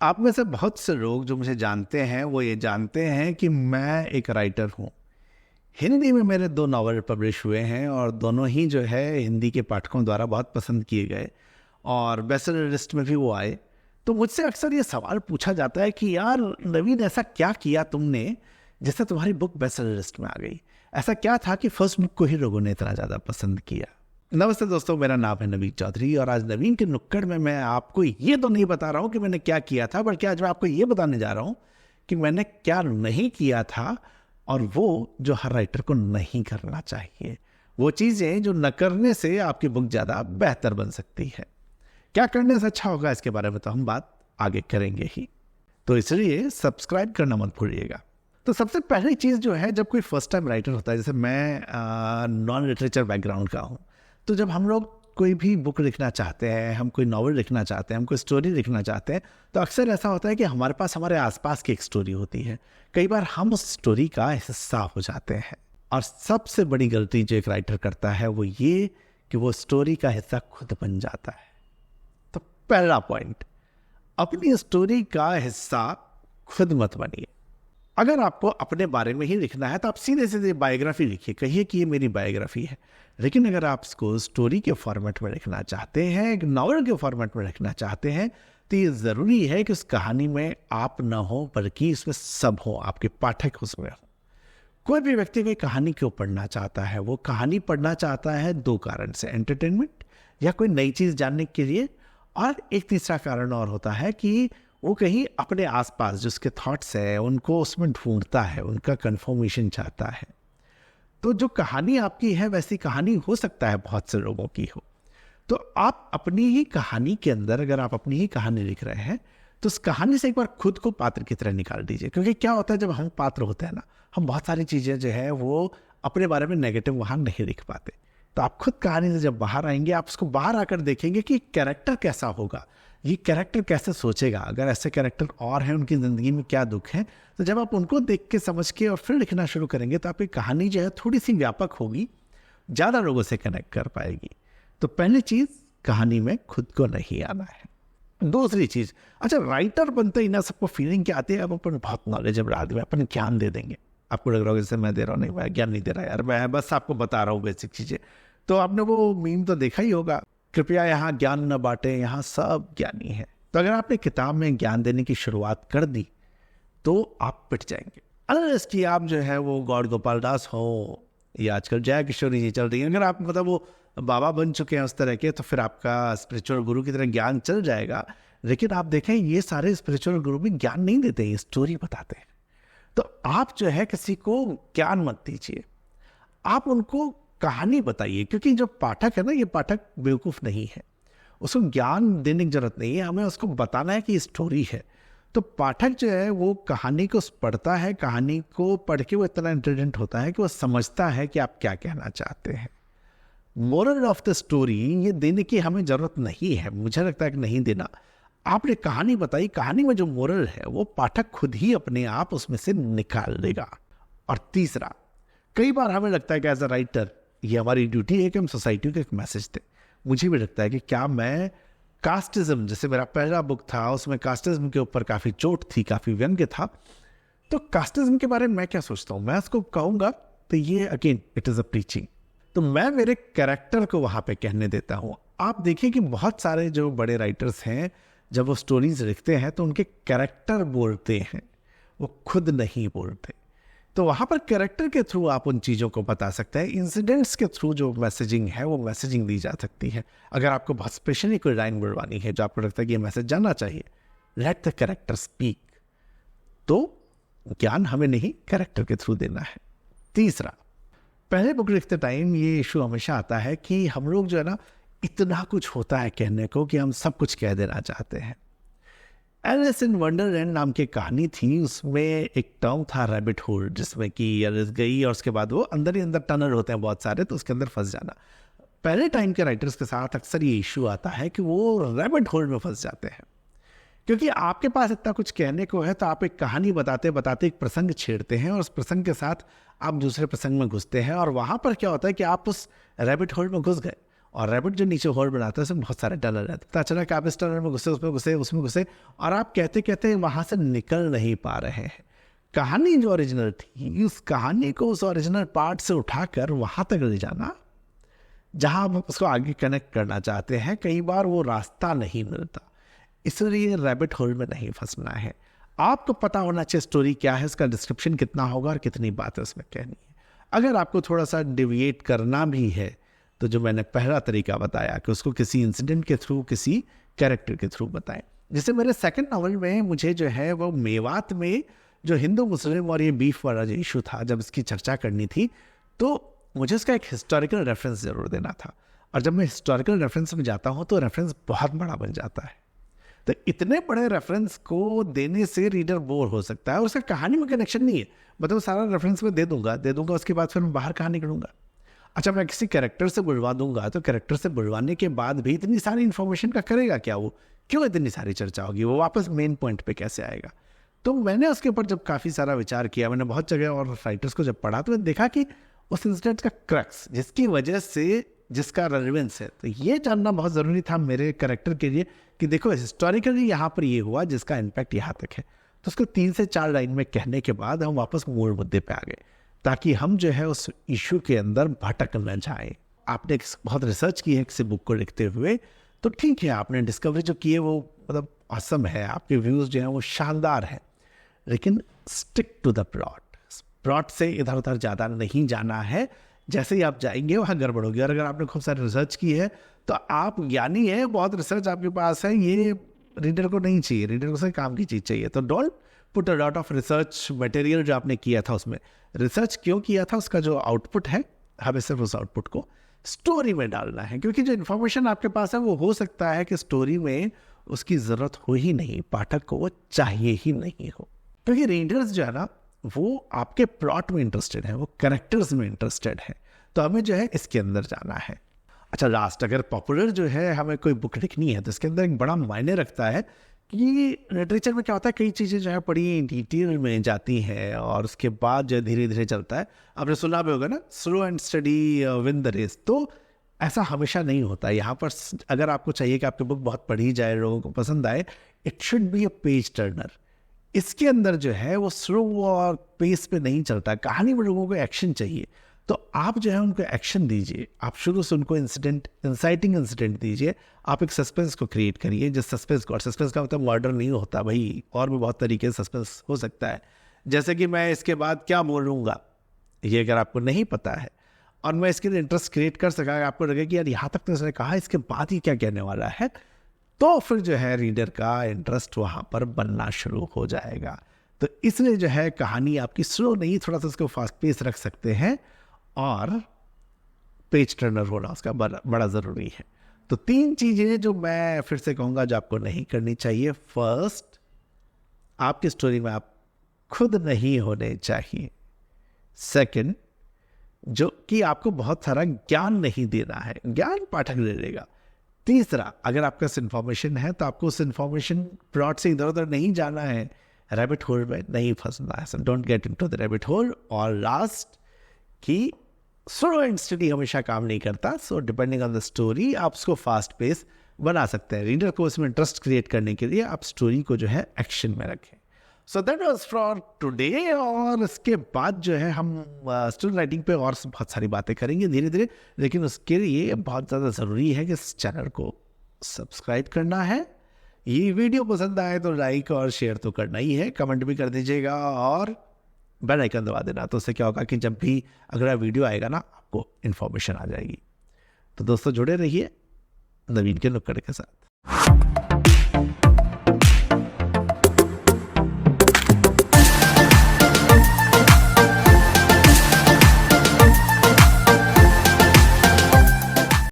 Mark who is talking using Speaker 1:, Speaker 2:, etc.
Speaker 1: आप में से बहुत से लोग जो मुझे जानते हैं वो ये जानते हैं कि मैं एक राइटर हूँ। हिंदी में मेरे 2 नॉवल पब्लिश हुए हैं और दोनों ही जो है हिंदी के पाठकों द्वारा बहुत पसंद किए गए और बेस्टसेलर लिस्ट में भी वो आए। तो मुझसे अक्सर ये सवाल पूछा जाता है कि यार नवीन, ऐसा क्या किया तुमने जिससे तुम्हारी बुक बेस्टसेलर लिस्ट में आ गई? ऐसा क्या था कि फर्स्ट बुक को ही लोगों ने इतना ज़्यादा पसंद किया? नमस्ते दोस्तों, मेरा नाम है नवीन चौधरी और आज नवीन के नुक्कड़ में मैं आपको ये तो नहीं बता रहा हूँ कि मैंने क्या किया था, बल्कि आज मैं आपको ये बताने जा रहा हूँ कि मैंने क्या नहीं किया था और वो जो हर राइटर को नहीं करना चाहिए। वो चीज़ें जो न करने से आपकी बुक ज़्यादा बेहतर बन सकती है। क्या करने से अच्छा होगा इसके बारे में तो हम बात आगे करेंगे ही, तो इसलिए सब्सक्राइब करना मत भूलिएगा। तो सबसे पहली चीज़ जो है, जब कोई फर्स्ट टाइम राइटर होता है, जैसे मैं नॉन लिटरेचर बैकग्राउंड का हूँ, तो जब हम लोग कोई भी बुक लिखना चाहते हैं, हम कोई नॉवल लिखना चाहते हैं, हम कोई स्टोरी लिखना चाहते हैं, तो अक्सर ऐसा होता है कि हमारे पास हमारे आसपास की एक स्टोरी होती है। कई बार हम उस स्टोरी का हिस्सा हो जाते हैं और सबसे बड़ी गलती जो एक राइटर करता है वो ये कि वो स्टोरी का हिस्सा खुद बन जाता है। तो पहला पॉइंट, अपनी स्टोरी का हिस्सा खुद मत बनिए। अगर आपको अपने बारे में ही लिखना है तो आप सीधे सीधे बायोग्राफी लिखिए, कहिए कि ये मेरी बायोग्राफी है। लेकिन अगर आप इसको स्टोरी के फॉर्मेट में लिखना चाहते हैं, एक नॉवल के फॉर्मेट में लिखना चाहते हैं, तो ये ज़रूरी है कि उस कहानी में आप ना हो बल्कि इसमें सब हो, आपके पाठक उसमें हो। कोई भी व्यक्ति कोई कहानी क्यों पढ़ना चाहता है? वो कहानी पढ़ना चाहता है 2 कारण से, एंटरटेनमेंट या कोई नई चीज़ जानने के लिए, और एक तीसरा कारण और होता है कि वो कहीं अपने आसपास जो उसके थॉट्स है उनको उसमें ढूंढता है, उनका कंफर्मेशन चाहता है। तो जो कहानी आपकी है वैसी कहानी हो सकता है बहुत से लोगों की हो। तो आप अपनी ही कहानी के अंदर, अगर आप अपनी ही कहानी लिख रहे हैं, तो उस कहानी से एक बार खुद को पात्र की तरह निकाल दीजिए। क्योंकि क्या होता है, जब हम पात्र होते हैं ना, हम बहुत सारी चीज़ें जो है वो अपने बारे में नेगेटिव वहाँ नहीं लिख पाते। तो आप खुद कहानी से जब बाहर आएंगे, आप उसको बाहर आकर देखेंगे कि कैरेक्टर कैसा होगा, ये कैरेक्टर कैसे सोचेगा, अगर ऐसे कैरेक्टर और हैं, उनकी ज़िंदगी में क्या दुख है। तो जब आप उनको देख के समझ के और फिर लिखना शुरू करेंगे तो आपकी कहानी जो है थोड़ी सी व्यापक होगी, ज़्यादा लोगों से कनेक्ट कर पाएगी। तो पहली चीज़, कहानी में खुद को नहीं आना है। दूसरी चीज़, अच्छा राइटर बनते ही ना सबको फीलिंग क्या आती है, अब अपन बहुत नॉलेजेबल आदमी है, अपन ज्ञान दे देंगे। आपको लग रहा होगा जैसे मैं दे रहा हूँ, नहीं मैं ज्ञान नहीं दे रहा यार, मैं बस आपको बता रहा हूँ बेसिक चीज़ें। तो आपने वो मीम तो देखा ही होगा, कृपया यहाँ ज्ञान न बांटे, यहाँ सब ज्ञानी है। तो अगर आपने किताब में ज्ञान देने की शुरुआत कर दी तो आप पिट जाएंगे। अनलेस कि आप जो है वो गौड़ गोपाल दास हो या आजकल जया किशोरी जी चल रही है, अगर आप मतलब वो बाबा बन चुके हैं उस तरह के, तो फिर आपका स्पिरिचुअल गुरु की तरह ज्ञान चल जाएगा। लेकिन आप देखें, ये सारे स्पिरिचुअल गुरु भी ज्ञान नहीं देते, ये स्टोरी बताते हैं। तो आप जो है किसी को ज्ञान मत दीजिए, आप उनको कहानी बताइए। क्योंकि जो पाठक है ना, ये पाठक बेवकूफ़ नहीं है, उसको ज्ञान देने की जरूरत नहीं है, हमें उसको बताना है कि स्टोरी है। तो पाठक जो है वो कहानी को पढ़ता है, कहानी को पढ़ के वो इतना इंटेलिजेंट होता है कि वो समझता है कि आप क्या कहना चाहते हैं। मोरल ऑफ द स्टोरी ये देने की हमें जरूरत नहीं है, मुझे लगता है कि नहीं देना। आपने कहानी बताई, कहानी में जो मोरल है वो पाठक खुद ही अपने आप उसमें से निकाल देगा। और तीसरा, कई बार हमें लगता है कि एज अ राइटर ये हमारी ड्यूटी है कि हम सोसाइटी को एक मैसेज दें। मुझे भी लगता है कि क्या मैं कास्टिज्म, जैसे मेरा पहला बुक था उसमें कास्टिज्म के ऊपर काफ़ी चोट थी, काफ़ी व्यंग्य था, तो कास्टिज्म के बारे में मैं क्या सोचता हूँ, मैं उसको कहूँगा तो ये again it is a preaching. तो मैं मेरे कैरेक्टर को वहाँ पे कहने देता हूँ। आप देखिए कि बहुत सारे जो बड़े राइटर्स हैं, जब वो स्टोरीज लिखते हैं तो उनके कैरेक्टर बोलते हैं, वो खुद नहीं बोलते। तो वहाँ पर कैरेक्टर के थ्रू आप उन चीज़ों को बता सकते हैं। इंसिडेंट्स के थ्रू जो मैसेजिंग है वो मैसेजिंग दी जा सकती है। अगर आपको बहुत स्पेशली कोई लाइन बोलवानी है जो आपको लगता है कि ये मैसेज जाना चाहिए, लेट द कैरेक्टर स्पीक। तो ज्ञान हमें नहीं, कैरेक्टर के थ्रू देना है। तीसरा, पहले बुक लिखते टाइम ये इशू हमेशा आता है कि हम लोग जो है ना, इतना कुछ होता है कहने को कि हम सब कुछ कह देना चाहते हैं। एलिस इन वंडरलैंड नाम की कहानी थी, उसमें एक टर्म था रैबिट होल, जिसमें कि एलिस गई और उसके बाद वो अंदर ही अंदर टनल होते हैं बहुत सारे, तो उसके अंदर फंस जाना। पहले टाइम के राइटर्स के साथ अक्सर ये इशू आता है कि वो रैबिट होल में फंस जाते हैं। क्योंकि आपके पास इतना कुछ कहने को है तो आप एक कहानी बताते बताते एक प्रसंग छेड़ते हैं और उस प्रसंग के साथ आप दूसरे प्रसंग में घुसते हैं, और वहाँ पर क्या होता है कि आप उस रैबिट होल में घुस गए और रैबिट जो नीचे होल बनाता है उसमें बहुत सारे टनल रहते हैं। तो अचानक आप इस टनल में घुसे, उसमें घुसे और आप कहते कहते वहाँ से निकल नहीं पा रहे हैं। कहानी जो ओरिजिनल थी, उस कहानी को उस ओरिजिनल पार्ट से उठाकर वहाँ तक ले जाना जहाँ आप उसको आगे कनेक्ट करना चाहते हैं, कई बार वो रास्ता नहीं मिलता। इसलिए रैबिट होल में नहीं फंसना है। आपको पता होना चाहिए स्टोरी क्या है, उसका डिस्क्रिप्शन कितना होगा और कितनी बातें उसमें कहनी है। अगर आपको थोड़ा सा डिविएट करना भी है तो जो मैंने पहला तरीका बताया कि उसको किसी इंसिडेंट के थ्रू, किसी कैरेक्टर के थ्रू बताएं। जैसे मेरे सेकंड नॉवल में मुझे जो है वो मेवात में जो हिंदू मुस्लिम और ये बीफ वाला जो इशू था, जब इसकी चर्चा करनी थी तो मुझे उसका एक हिस्टोरिकल रेफरेंस ज़रूर देना था। और जब मैं हिस्टोरिकल रेफरेंस में जाता हूँ तो रेफरेंस बहुत बड़ा बन जाता है। तो इतने बड़े रेफरेंस को देने से रीडर बोर हो सकता है और उसका कहानी में कनेक्शन नहीं है। मतलब सारा रेफरेंस में दे दूंगा, उसके बाद फिर मैं बाहर कहाँ निकलूंगा। अच्छा, मैं किसी कैरेक्टर से बुलवा दूंगा तो कैरेक्टर से बुलवाने के बाद भी इतनी सारी इन्फॉर्मेशन का करेगा क्या वो? क्यों इतनी सारी चर्चा होगी? वो वापस मेन पॉइंट पे कैसे आएगा? तो मैंने उसके ऊपर जब काफ़ी सारा विचार किया, मैंने बहुत जगह और राइटर्स को जब पढ़ा तो मैंने देखा कि उस इंसिडेंट का क्रक्स, जिसकी वजह से जिसका रेलेवेंस है, तो ये जानना बहुत ज़रूरी था मेरे कैरेक्टर के लिए कि देखो हिस्टोरिकली यहाँ पर ये हुआ जिसका इम्पैक्ट यहाँ तक है। तो उसको 3 से 4 लाइन में कहने के बाद हम वापस मूल मुद्दे पे आ गए, ताकि हम जो है उस इशू के अंदर भटक न जाएं। आपने बहुत रिसर्च की है किसी बुक को लिखते हुए, तो ठीक है, आपने डिस्कवरी जो की है वो मतलब असम है, आपके व्यूज़ जो हैं वो शानदार हैं, लेकिन स्टिक टू द प्लॉट से इधर उधर ज़्यादा नहीं जाना है। जैसे ही आप जाएंगे वहाँ गड़बड़ होगी। और अगर आपने खूब सारी रिसर्च की है तो आप ज्ञानी है, बहुत रिसर्च आपके पास है, ये रीडर को नहीं चाहिए। रीडर को सिर्फ काम की चीज़ चाहिए। तो don't put a lot of research material जो आपने किया था उसमें। रिसर्च क्यों किया था, उसका जो आउटपुट है हमें सिर्फ उस आउटपुट को स्टोरी में डालना है, क्योंकि जो इन्फॉर्मेशन आपके पास है वो हो सकता है कि स्टोरी में उसकी ज़रूरत हो ही नहीं, पाठक को वो चाहिए ही नहीं हो। क्योंकि रीडर्स जो है ना वो आपके प्लॉट में इंटरेस्टेड है, वो कैरेक्टर्स में इंटरेस्टेड है। तो हमें जो है इसके अंदर जाना है। अच्छा, लास्ट, अगर पॉपुलर जो है हमें कोई बुक लिखनी है तो इसके अंदर एक बड़ा मायने रखता है कि लिटरेचर में क्या होता है, कई चीज़ें जो है बड़ी डिटेल में जाती हैं और उसके बाद जो धीरे धीरे चलता है। आपने सुना भी होगा ना, slow and study win the race. तो ऐसा हमेशा नहीं होता। यहाँ पर अगर आपको चाहिए कि आपकी बुक बहुत पढ़ी जाए, लोगों को पसंद आए, it should be a page Turner. इसके अंदर जो है वो स्लो और पेस पे नहीं चलता। कहानी में लोगों को एक्शन चाहिए, तो आप जो है उनको एक्शन दीजिए। आप शुरू से उनको इंसाइटिंग इंसिडेंट दीजिए। आप एक सस्पेंस को क्रिएट करिए, जिस सस्पेंस का मतलब मर्डर नहीं होता भाई, और भी बहुत तरीके से सस्पेंस हो सकता है। जैसे कि मैं इसके बाद क्या बोलूँगा, ये अगर आपको नहीं पता है और मैं इसके लिए इंटरेस्ट क्रिएट कर सका, आपको लगे कि यार यहाँ तक तो इसने कहा, इसके बाद ही क्या कहने वाला है, तो फिर जो है रीडर का इंटरेस्ट वहाँ पर बनना शुरू हो जाएगा। तो इसलिए जो है कहानी आपकी स्लो नहीं, थोड़ा सा उसको फास्ट पेस रख सकते हैं और पेज टर्नर होना उसका बड़ा ज़रूरी है। तो 3 चीज़ें जो मैं फिर से कहूँगा जो आपको नहीं करनी चाहिए। फर्स्ट, आपकी स्टोरी में आप खुद नहीं होने चाहिए। सेकंड, जो कि आपको बहुत सारा ज्ञान नहीं देना है, ज्ञान पाठक ले लेगा। तीसरा, अगर आपके पास इन्फॉर्मेशन है तो आपको उस इन्फॉर्मेशन प्लॉट से इधर उधर नहीं जाना है, रैबिट होल में नहीं फंसना है। So don't get into the rabbit hole. और लास्ट कि स्लो एंड स्टडी हमेशा काम नहीं करता। So depending on the story आप उसको फास्ट पेस बना सकते हैं। रीडर को उसमें इंटरेस्ट क्रिएट करने के लिए आप स्टोरी को जो है एक्शन में रखें। So that was for today. और इसके बाद जो है हम स्टोरी राइटिंग पे और बहुत सारी बातें करेंगे धीरे धीरे, लेकिन उसके लिए बहुत ज़्यादा ज़रूरी है कि इस चैनल को सब्सक्राइब करना है। ये वीडियो पसंद आए तो लाइक और शेयर तो करना ही है, कमेंट भी कर दीजिएगा और बेल आइकन दबा देना। तो उससे क्या होगा कि जब भी अगला वीडियो आएगा ना, आपको इन्फॉर्मेशन आ जाएगी। तो दोस्तों जुड़े रहिए नवीन के नुक्कड़ के साथ।